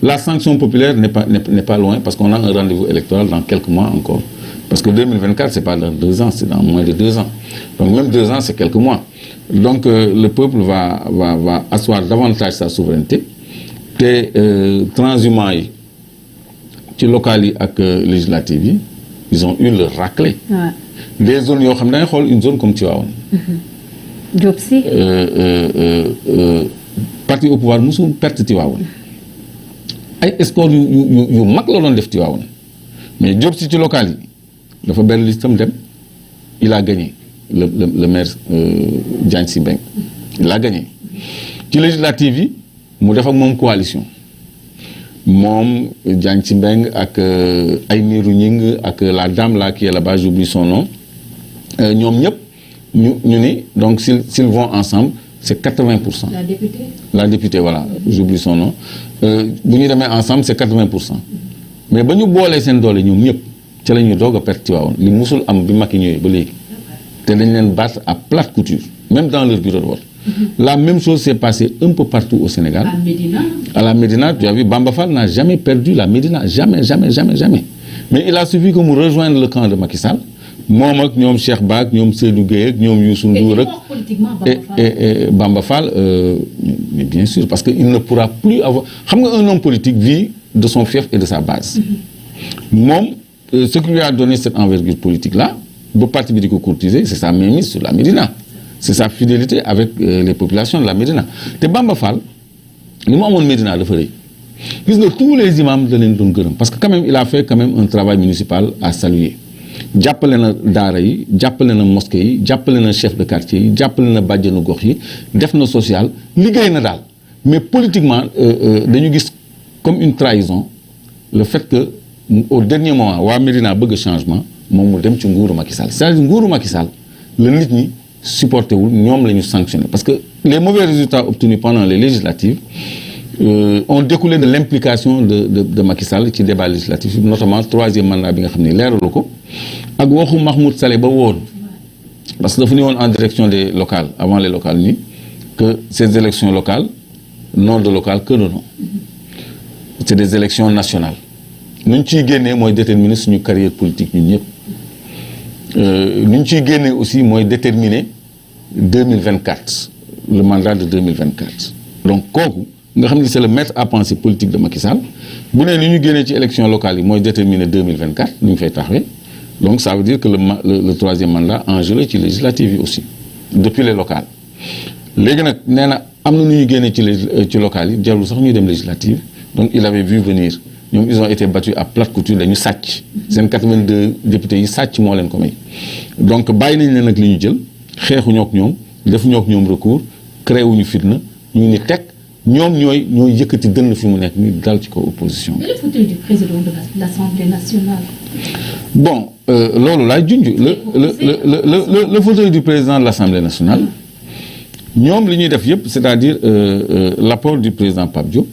La sanction populaire n'est pas loin parce qu'on a un rendez-vous électoral dans quelques mois encore. Parce que 2024, c'est pas dans 2 ans, c'est dans moins de 2 ans. Donc même 2 ans, c'est quelques mois. Donc le peuple va asseoir davantage sa souveraineté. Te transhumants yi ci local yi ak législative yi ils ont eu le raclé. Ouais. Des zones yoo xam ne da ngay xool une zone comme Tivaouane. Diop Sy. Parti au pouvoir musul perte Tivaouane. ay score yu mag la doon def Tivaouane mais Diop Sy ci local yi dafa benn listam dem il a gagné le maire Diagne Sy Mbengue il a gagné ci législative yi mu def ak moom coalition moom Diagne Sy Mbengue ak Aymérou Gningue ak la dame là qui est là-bas j'oublie son nom ñoom ñëpp ñu ni donc s'ils vont ensemble c'est 80%. La députée voilà j'oublie son nom bu ñu demee ensemble c'est 80%. Mais ba ñu boolee seen doole ñoom ñëpp ca la ñu doog a perte Tivaouane li musul am bi Macky ñëwee ba léegi te dañ leen battre à plate couture même dans leur bureau de vote. La même chose s'est passée un peu partout au Sénégal. À la Médina, tu as vu, Bamba Fall n'a jamais perdu la Médina, jamais. Mais il a suffi que mu rejoindre le camp de Macky Sall. moom ak ñoom Cheikh Ba ak ñoom Seydou Gueye ak ñoom Youssou Ndour et Bamba Fall mais bien sûr parce que il ne pourra plus avoir xam nga un homme politique vit de son fief et de sa base. Moom ce qui lui a donné cette envergure politique là ba parti bi di ko courtiser c'est sa mainmise sur la Médina. C'est sa fidélité avec les populations de la Médina te Bamba Fall li mu amoon Médina dafa rëy gis nga tous les imams da leen doon gërëm parce que quand même il a fait quand même un travail municipal à saluer jàppale na daara yi jàppale na mosquée yi jàppale na chef de quartier yi jàppale na bàjjenu gox yi def na social liggéey na daal mais politiquement dañu gis comme une trahison le fait que au dernier moment waa Médina bëgg changement moom mu dem ci nguuru Macky Sall c'est-à-dire nguuru Macky Sall la nit ñi supporté wul ñoom la ñu sanctionné parce que les mauvais résultats obtenus pendant les législatives ont découlé de l'implication de Macky Sall ci débat législatif notamment 3e mandat bi nga xam ne leeralu ko ak waxu Mahmoud Saleh ba woon parce que dafa ni woon en direction des locales avant les locales ni que ces élections locales non de locales que de nom c'est des élections nationales nu ñu ciy génnee mooy déterminer suñu carrière politique ñun ñëpp nu ñu ciy génnee aussi mooy déterminer 2024 le mandat de 2024 donc kooku nga xam ne c'est le maître à penser politique de Macky Sall bu nee ni ñu génnee ci élection locale yi mooy déterminer 2024 nu ñu fay taxawee donc ça veut dire que le 3e mandat engelé ci législative yi aussi depuis les locales léegi nag nee na am na nu ñu génnee ci locales yi jarul sax ñuy dem législative donc il avait vu venir ñoom ils ont été battus à plate couture dañu sàcc seen 82 députés yi sàcc moo leen ko may donc bàyyi nañ leen nag li ñu jël xeexuñoo ak ñoom defuñoo ak ñoom recours créé wuñu fitna ñu ni teg ñoom ñooy yëkkati dënn fi mu nekk ni dal ci ko opposition. Mais le fauteuil du président de l'Assemblée nationale. Bon loolu laay junj le fauteuil du président de l'Assemblée nationale ñoom li ñuy def yëpp c'est-à-dire l'apport du président Pape Diop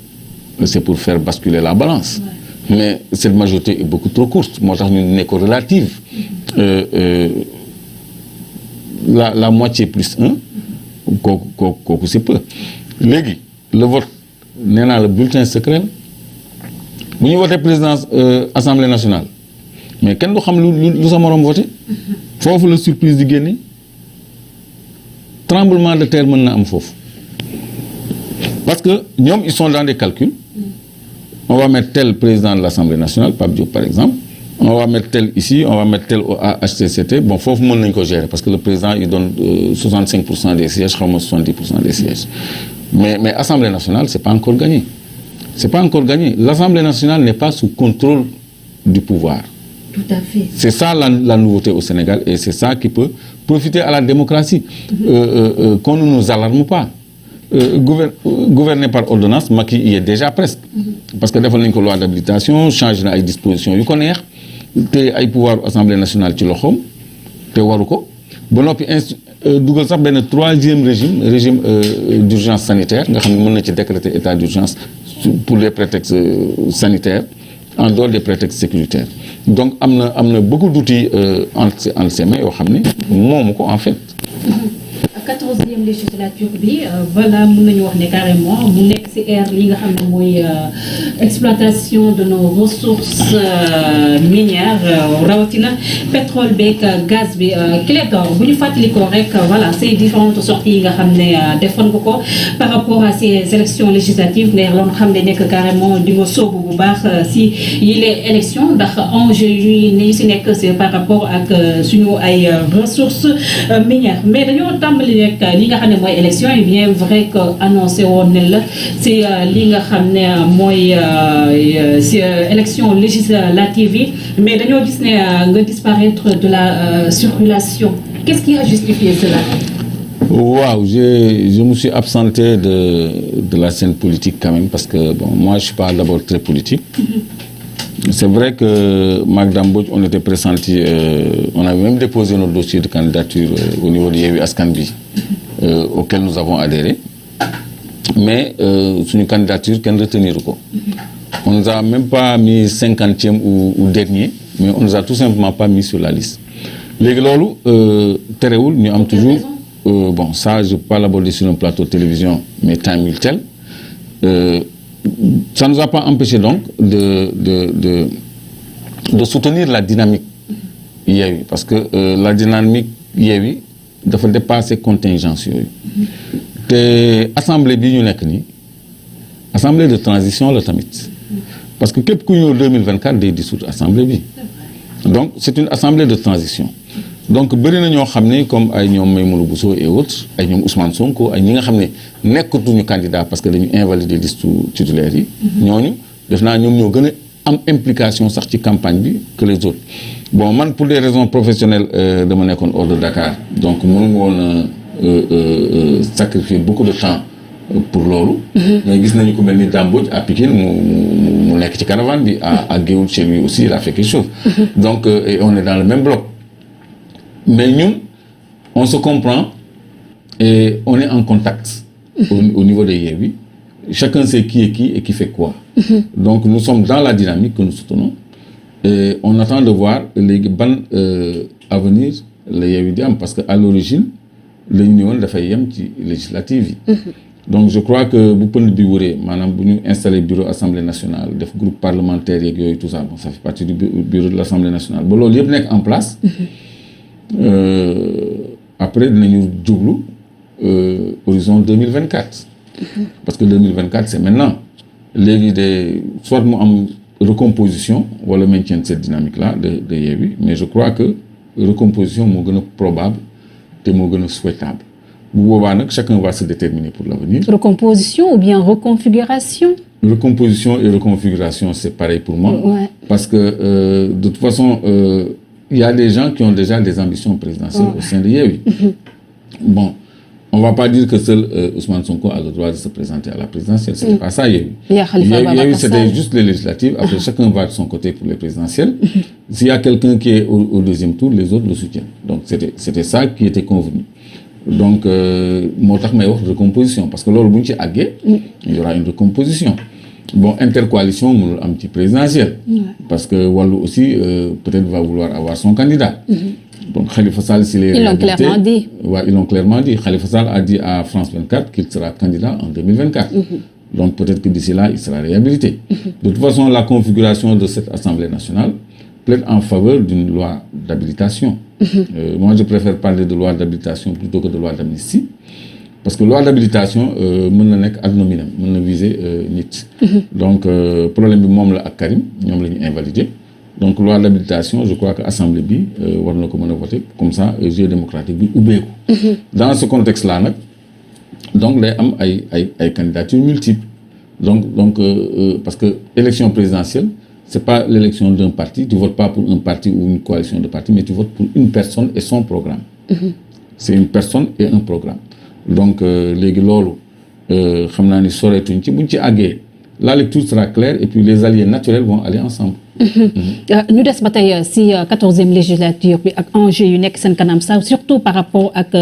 c'est pour faire basculer la balance. Ouais. Mais cette majorité est beaucoup trop courte moo tax ñu ne ko relative la moitié plus 1 kooku c'est peu léegi le vote nee naa le bulletin secret bu ñu voté présidence assemblée nationale mais kenn du xam lu sa morom voté foofu la surprise di génne tremblement de terre mën na am foofu parce que ñoom ils sont dans des calculs on va mettre tel président de l'Assemblée nationale Pape Diop par exemple on va mettre tel ici on va mettre tel au HCCT bon foofu mën nañu ko gérer parce que le président il donne 65% des sièges xaw ma 70% des sièges mais Assemblée nationale c'est pas encore gagné l'Assemblée nationale n'est pas sous contrôle du pouvoir. Tout à fait. C'est ça la nouveauté au Sénégal et c'est ça qui peut profiter à la démocratie. Qu'on ne nous alarme pas. Gouverner par ordonnance Macky y est déjà presque. Parce que defal nañ ko loi d'habilitation change na ay dispositions yu ko neex te ay pouvoir Assemblée nationale ci loxoom te waru ko ba noppi dugal sax benn 3e régime d'urgence sanitaire nga xam ne mën na ci décréter état d'urgence pour les prétextes sanitaires en dehors des prétextes sécuritaires donc am na beaucoup d'outils entre ses mains yoo xam ne moomu ko en fait. 14e législature bi voilà mën nañu wax ne carrément mu nekk ci ère li nga xam ne mooy exploitation de nos ressources minières rawatina pétrole beeg gaz bi Clédor bu ñu fàttalikoo rek voilà ces différentes sorties yi nga xam ne defoon nga ko par rapport à ces élections législatives nga loon xam ne nekk carrément di nga sóobu bu baax ci yile élections ndax enjeu yi ni ci nekk c'est par rapport ak suñu ay ressources minières mais dañoo tàmbali rek li nga xam ne mooy élection yi bien vrai que annoncé woon ne la ci li nga xam ne mooy ci élection législative yi mais dañoo gis ne nga disparaître de la circulation qu'est-ce qui a justifié cela? Waaw, je me suis absenté de la scène politique quand même parce que bon, moi je suis pas d'abord très politique. C'est vrai que Magdam Mbodj, on était pressenti, on avait même déposé notre dossier de candidature au niveau de Yewwi Askan Wi, auquel nous avons adhéré. Mais sur une candidature, qu'on retenir quoi. On nous a même pas mis 50e ou dernier, mais on nous a tout simplement pas mis sur la liste. Les glolou, terewul, nous avons toujours, bon, ça, je peux pas l'aborder sur un plateau de télévision, mais time will tell. Ça ne nous a pas empêché donc de soutenir la dynamique Yewwi parce que la dynamique Yewwi dafa dépasser contingence yooyu te assemblée bi ñu nekk nii assemblée de transition la tamit parce que képp ku ñëw 2024 day dissoudre assemblée bi donc c'est une assemblée de transition donc bëri na ñoo xam ne comme ay ñoom Maïmouna Bousso et autres ay ñoom Ousmane Sonko ay ñi nga xam ne nekkatuñu candidat parce que dañu invalider liste titulaire yi. ñooñu def naa ñoom ñoo gën a am implication sax ci campagne bi que les autres. Bon man pour des raisons professionnelles dama nekkoon hors de Dakar donc mënu woon sacrifier beaucoup de temps pour loolu. mais gis nañu ko mel ni Dame Mbodj à Pikine mu nekk ci caravane bi à Guéoul chez lui aussi il a fait quelque chose. donc et on est dans le même bloc. Mais nous, on se comprend et on est en contact au niveau de Yewwi. Chacun sait qui est qui et qui fait quoi. Donc nous sommes dans la dynamique que nous soutenons et on attend de voir les ban avenir les Yewwi di am parce que à l'origine l'union dafay yem ci législative yi. Donc je crois que bu pënd bi wëree maanaam bu ñu installé bureau assemblée nationale def groupe parlementaire yeeg yooyu tout ça bon ça fait partie du bureau de l'assemblée nationale ba loolu yëpp nekk en place. Après dinañu jublu horizon 2024 parce que 2024 c'est maintenant léegi de soit mu am recomposition wala maintien de cette dynamique là de Yewwi mais je crois que recomposition moo gën a probable te moo gën a souhaitable bu boobaa nag chacun va se déterminer pour l'avenir. Recomposition ou bien reconfiguration? Recomposition et reconfiguration c'est pareil pour moi. Ouais. Parce que de toute façon il y a des gens qui ont déjà des ambitions présidentielles au sein de Yewwi. Bon, on ne va pas dire que seul Ousmane Sonko a le droit de se présenter à la présidentielle. Ce n'est pas ça, Yewwi. Yewwi, c'était juste les législatives. Après, chacun va de son côté pour les présidentielles. S'il y a quelqu'un qui est au deuxième tour, les autres le soutiennent. Donc, c'était ça qui était convenu. Donc, moo tax may wax recomposition. Parce que loolu bu ñu ci àggee, il y aura une recomposition. Bon, intercoalition mënul am ci présidentielle. Parce que Wallu aussi peut-être va vouloir avoir son candidat. Donc Khalifa Sall s'il est réhabilité, ils l'ont clairement dit. Ouais, ils l'ont clairement dit. Khalifa Sall a dit à France 24 qu'il sera candidat en 2024. Donc peut-être que d'ici là, il sera réhabilité. De toute façon, la configuration de cette Assemblée nationale plaide en faveur d'une loi d'habilitation. Moi, je préfère parler de loi d'habilitation plutôt que de loi d'amnistie. Parce que loi d'habilitation mën na nekk ad nominem mën na viser nit. Donc problème bi moom la ak Karim ñoom la ñu invalidé. Donc loi d'habilitation je crois que assemblée bi war na ko mën a voter comme ça jeu démocratique bi ubbeeku. Dans ce contexte là nag donc day am ay candidatures multiples. Donc parce que élection présidentielle c'est pas l'élection d'un parti, tu votes pas pour un parti ou une coalition de partis, mais tu votes pour une personne et son programme. C'est une personne et un programme. Donc léegi loolu xam naa ni soreetuñ ci buñ ci àggee la lecture sera claire et puis les alliés naturels vont aller ensemble. ñu des ba tey si 14e législature bi ak enjeu yu nekk seen kanam sax surtout par rapport ak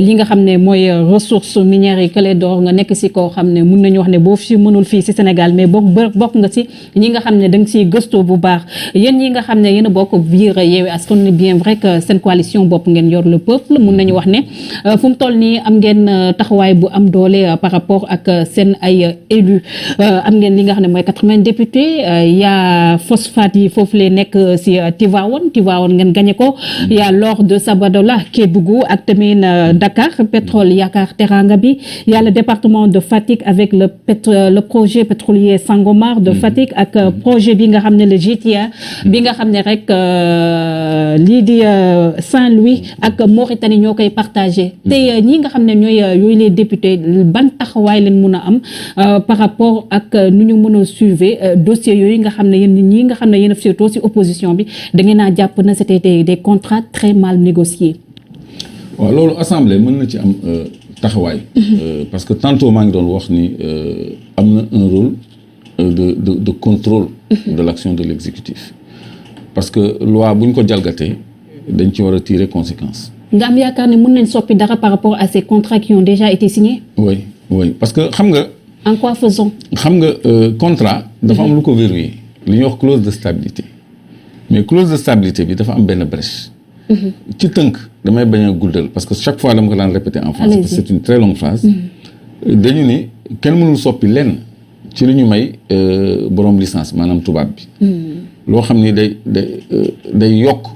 li nga xam ne mooy ressources minières yi Clédor nga nekk si koo xam ne mun nañu wax ne boo fi mënul fii si Sénégal mais bokk nga si ñi nga xam ne da nga siy gëstoo bu baax yéen ñi nga xam ne yéen a bokk biir Yewwi Askan Wi bien vrai que seen coalition bopp ngeen yor le peuple mun nañu wax ne fu mu toll nii am ngeen taxawaay bu am doole par rapport ak seen ay élus am ngeen li nga xam ne mooy 80 députés yaa phosphate yi foofu lay nekk si Tivaouane ngeen gagné ko y a Lor de Sabadola Kédougou ak tamit Dakar pétrole Yaakaar Teranga bi y a le département de Fatick avec le projet pétrolier Sangomar de Fatick ak projet bi nga xam ne le GTA bi nga xam ne rek lii di Saint-Louis ak Mauritanie ñoo koy partagé te ñi nga xam ne ñooy yooyu les députés ban taxawaay leen mun a am par rapport ak nu ñu mën a suivre dossiers yooyu nga xam ne yéen ñi nga xam ne yéen a surtout ci opposition bi da ngeen a jàpp na c'était des contrats très mal négociés. waaw loolu assemblée mën na ci am taxawaay. parce que tantôt maa ngi doon wax ni am na un rôle de contrôle de l'action de l'exécutif parce que loi bu ñu ko jalgatee dañ ci war a tirer conséquence. nga am yaakaar ne mën nañ soppi dara par rapport à ces contrats qui ont déjà été signés. oui parce que xam nga. en quoi faisons. xam nga contrat dafa am lu ko verrouillé li ñuy wax clause de stabilité mais clause de stabilité bi dafa am benn brèche. ci tënk damay bañ a guddal parce que chaque fois dama ko daan répéter en français parce que c'est une très longue phrase. dañu ni kenn mënul soppi lenn ci li ñu may borom licence maanaam tubaab bi. loo xam ni day yokk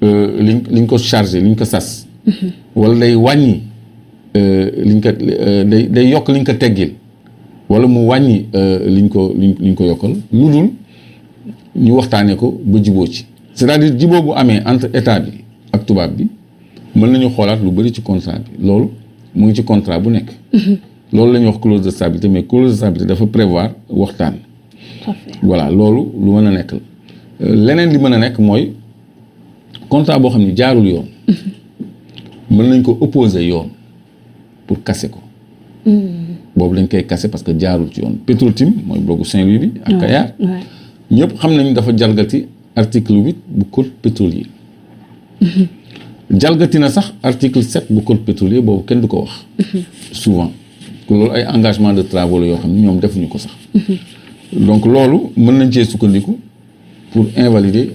liñ ko chargé liñ ko sas. wala day wàññi liñ ko day yokk liñ ko teggil. wala mu wàññi liñ ko yokkal lu dul ñu waxtaanee ko ba jiboo ci c'est-à-dire jiboo bu amee entre état bi ak tubaab bi mën nañu xoolaat lu bari ci contrat bi loolu mu ngi ci contrat bu nekk. loolu la ñuy wax clause de stabilité mais clause de stabilité dafa prévoir waxtaan. voilà loolu lu mën a nekk la leneen li mën a nekk mooy contrat boo xam ne jaarul yoon. mën nañ ko opposer yoon pour casser ko. boobu lañ koy casser parce que jaarul ci yoon Petro-Tim mooy blocu Saint-Louis bi ak Kayar ñëpp xam nañ dafa jalgati article 8 bu code pétrolier jalgati na sax article 7 bu code pétrolier boobu kenn du ko wax souvent que loolu ay engagement de travaux la yoo xam ne ñoom defuñu ko sax donc loolu mën nañ cee sukkandiku pour invalider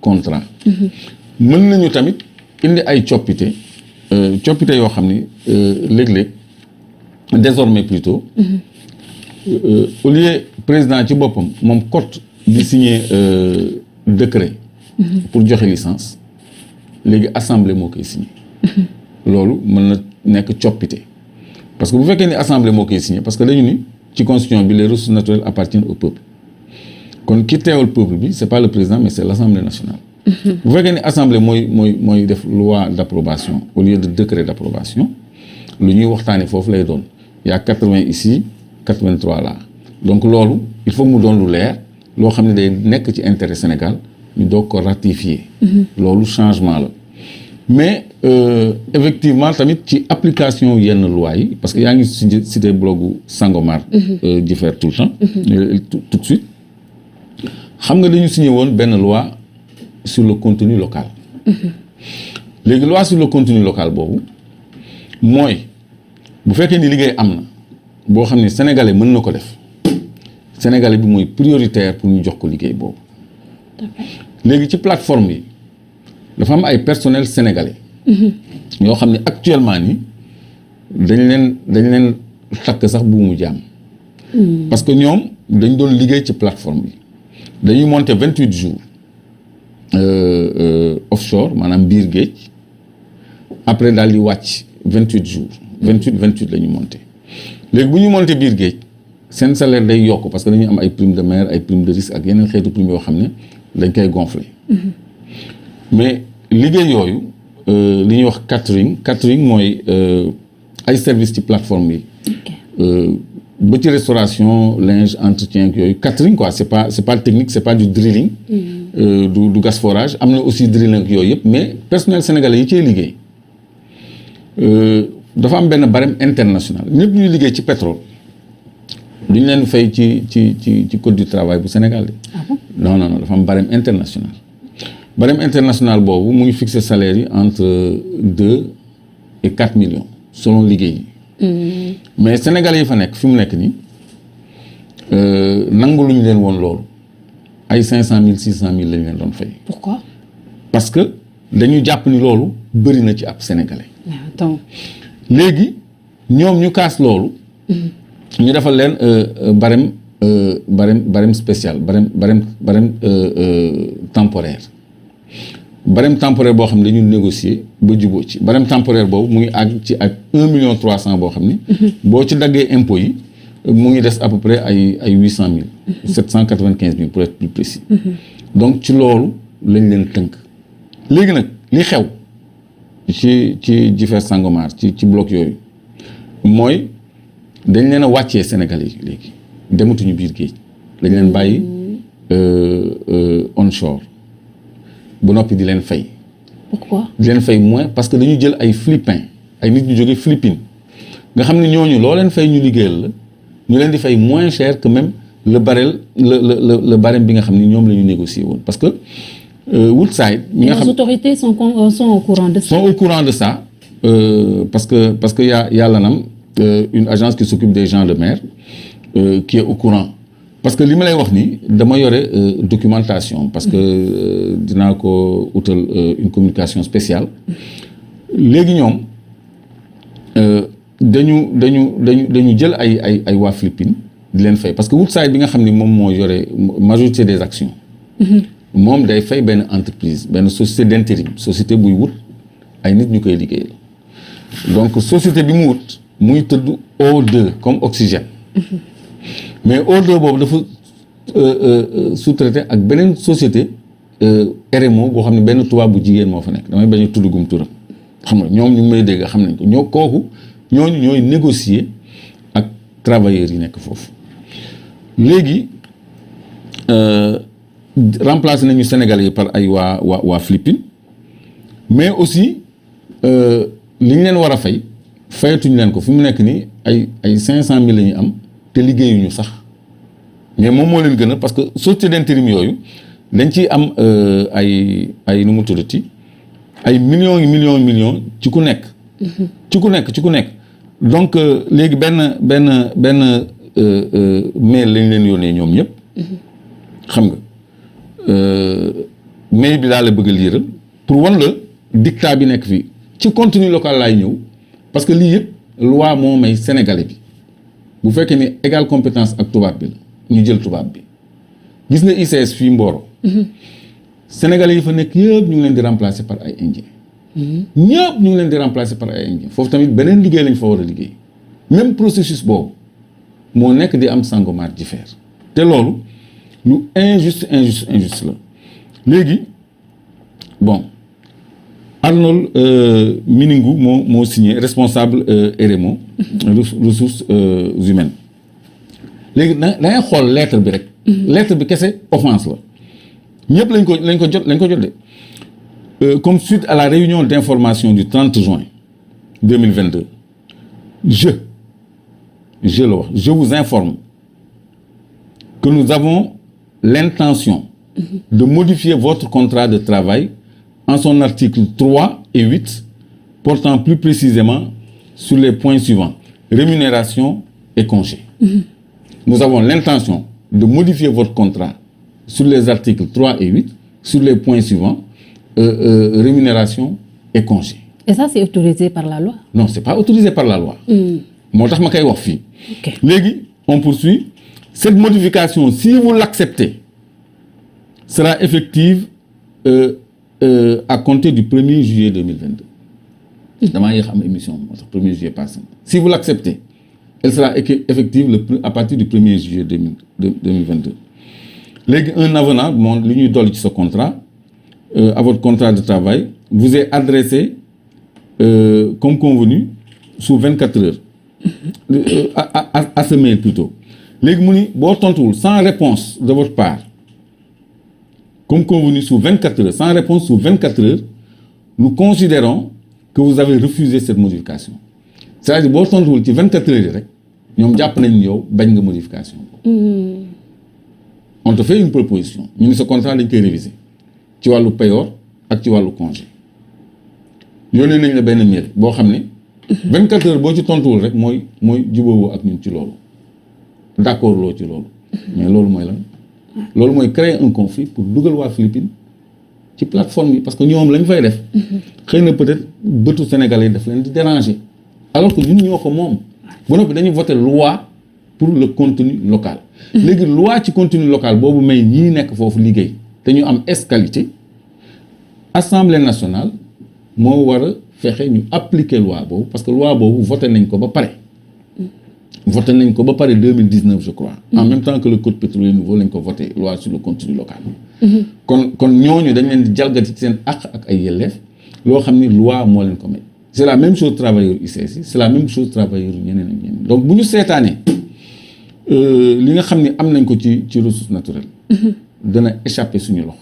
contrat mën nañu tamit indi ay coppite yoo xam ni léeg-léeg désormais plutôt au lieu président ci boppam moom cote di signer décret pour joxe licence léegi assemblée moo koy signer loolu mën na nekk coppite parce que bu fekkee ni assemblée moo koy signer parce que dañu ni ci constitution bi les ressources naturelles appartiennent au peuple kon ki teewal peuple bi c'est pas le président mais c'est l'assemblée nationale bu fekkee ni assemblée mooy def loi d'approbation au lieu de décret d'approbation lu ñuy waxtaane foofu lay doon il y a 80 ici 83 là donc loolu il faut mu doon lu leer loo xam ne day nekk ci intérêt Sénégal ñu doog ko ratifier loolu changement la mais effectivement tamit ci application yenn loi yi parce que yaa ngi cité blogu Sangomar diffère tout le temps tout de suite xam nga dañu signé woon benn loi sur le contenu local léegi loi sur le contenu local boobu mooy bu fekkee ni liggéey am na boo xam ne sénégalais mën na ko def sénégalais bi mooy prioritaire pour ñu jox ko liggéey boobu léegi ci plateforme yi dafa am ay personnel sénégalais ñoo xam ne actuellement ni dañ leen takk sax buumu jaam parce que ñoom dañ doon liggéey ci plateforme bi dañuy monter 28 jours offshore maanaam biir géej après daal di wàcc 28 jours 28 la ñu monter léegi bu ñu monter biir géej seen salaire day yokk parce que dañuy am ay prime de mer ay prime de risque ak yeneen xeetu prime yoo xam ne dañ koy gonfler mais liggéey yooyu li ñuy wax catering mooy ay service ci plateforme yi ba ci restauration linge entretien ak yooyu catering quoi c'est pas technique c'est pas du drilling du gas forage am na aussi drilling ak yooyu yëpp mais personnel sénégalais yi cee liggéey dafa am benn barème international ñëpp ñuy liggéey ci pétrole duñ leen fay ci code du travail bu Sénégal non dafa am barème international. Barème international boobu mu ngi fixé salaire yi entre 2 et 4 millions selon liggéey yi. mais sénégalais yi fa nekk fi mu nekk nii nangu lu ñu leen woon loolu ay 500 000 600 000 lañ leen doon fay. Pourquoi? parce que dañu jàpp ni loolu bëri na ci ab sénégalais. Attends. léegi ñoom ñu kaas loolu. ñu defal leen barème spécial barème temporaire. barème temporaire boo xam ne dañu négocier ba jubóo ci barème temporaire boobu mu ngi àgg ci ak 1,3 million boo xam ni. boo ci daggee impôts yi mu ngi des à peu près ay 800 000. 795 000 pour être plus précis. donc ci loolu lañ leen tënk. léegi nag li xew ci Jifeer Sangomar ci bloc yooyu mooy dañ leen a wàccee Sénégalais yi léegi dematuñu biir géej dañ leen bàyyi onshore. bu noppi di leen fay. Pourquoi? di leen fay moins parce que dañu jël ay philippins ay nit ñu jógee Philippines nga xam ne ñooñu loo leen fay ñu liggéeyal la ñu leen di fay moins cher que même le barème bi nga xam ne ñoom la ñu négocier woon parce que Woodside. ñi nga xam les autorités sont au courant de ça. sont au courant de ça parce que y a l'ANAM une agence qui s'occupe des gens de mer qui est au courant. parce que li ma lay wax ni dama yore documentation parce que dinaa ko utal une communication spéciale léegi ñoom dañu jël ay waa Philippines di leen fay parce que Woodside bi nga xam ni moom moo yore majorité des actions. moom day fay benn entreprise benn société d'intérim société buy wut ay nit ñu koy liggéeyal donc société bi mu wut muy tëdd O2 comme oxygène. mais O2 boobu dafa sous-traité ak beneen société RMO boo xam ne benn tubaab bu jigéen moo fa nekk damay bañ a tudd gum turam xam nga ñoom ñu ngi may dégg xam nañ ko ñooñu ñooy négocier ak travailleurs yi nekk foofu léegi remplacé nañu Sénégalais yi par ay waa Philippines mais aussi li ñu leen war a fayatuñu leen ko fi mu nekk nii ay 500 000 la ñuy am. te liggéeyuñu sax mais moom moo leen gën a parce que société d'intérim yooyu dañ ciy am ay nu mu tuddati ay millions ci ku nekk. ci ku nekk donc léegi benn mail lañ leen yónnee ñoom ñëpp. xam nga mail bi daal la bëgg a liiral pour wan la dictat bi nekk fii ci contenu local laay ñëw parce que lii yëpp loi moo may sénégalais bi. bu fekkee ni égale compétence ak tubaab bi la ñu jël tubaab bi gis nga ICS fii Mboro. Sénégalais yi fa nekk yëpp ñu ngi leen di remplacer par ay Indiens. ñëpp ñu ngi leen di remplacer par ay Indiens foofu tamit beneen liggéey lañ fa war a liggéey même processus boobu moo nekk di am Sangomar Jifeer te loolu lu injuste la léegi bon Arnold Miningu moo signé responsable RMO ressources humaines léegi da ngay xool lettre bi rek. lettre bi kese offense la ñëpp lañ ko jot de comme suite à la réunion d'information du 30 juin 2022 je vous informe que nous avons l'intention de modifier votre contrat de travail en son article 3 et 8 portant plus précisément sur les points suivants rémunération et congés. Nous avons l'intention de modifier votre contrat sur les articles 3 et 8 sur les points suivants rémunération et congés. Et ça c'est autorisé par la loi? Non, c'est pas autorisé par la loi. moo tax ma koy wax fii. léegi on poursuit. Cette modification, si vous l'acceptez, sera effective à compter du 1er juillet 2022. damaa yéex am émission moo tax 1er juillet passé. Si vous l'acceptez, elle sera effective à partir du 1er juillet 2022. Léegi un avenant moom li ñuy dolli ci sa contrat à votre contrat de travail vous est adressé comme convenu sous 24 heures. À ce mail plutôt. léegi mu ni boo tontuwul sans réponse de votre part comme convenu sous 24 heures sans réponse sous 24 heures nous considérons que vous avez refusé cette modification c'est-à-dire boo tontuwul ci 24 heures yi rek ñoom jàpp nañ yow bañ nga modification. on te fait une proposition ñu ne sa contrat dañ koy réviser ci wàllu payoor ak ci wàllu congé yónnee nañ la benn mail boo xam ne 24 heures boo ci tontuwul rek mooy jubóowoo ak ñun ci loolu d'accord loo ci loolu mais loolu mooy lan loolu mooy créer un conflit pour dugal waa Philippines ci plateforme yi parce que ñoom lañ fay def xëy na peut-être bëtu Sénégalais yi daf leen di déranger alors que ñun ñoo ko moom ba noppi dañuy voter loi pour le contenu local léegi loi ci contenu local boobu may ñii nekk foofu liggéey te ñu am escalité Assemblée nationale moo war a fexe ñu appliquer loi boobu parce que loi boobu voté nañ ko ba pare 2019 je crois en même temps que le code pétrolier nouveau lañ ko voté loi sur le contenu local kon ñooñu dañ leen di jalgati ci seen àq ak ay yelleef loo xam ni loi moo leen ko may c'est la même chose travailleurs ICS c'est la même chose travailleurs ñeneen ak ñeneen donc bu ñu seetaanee li nga xam ni am nañ ko ci ressources naturelles dana échapper suñu loxo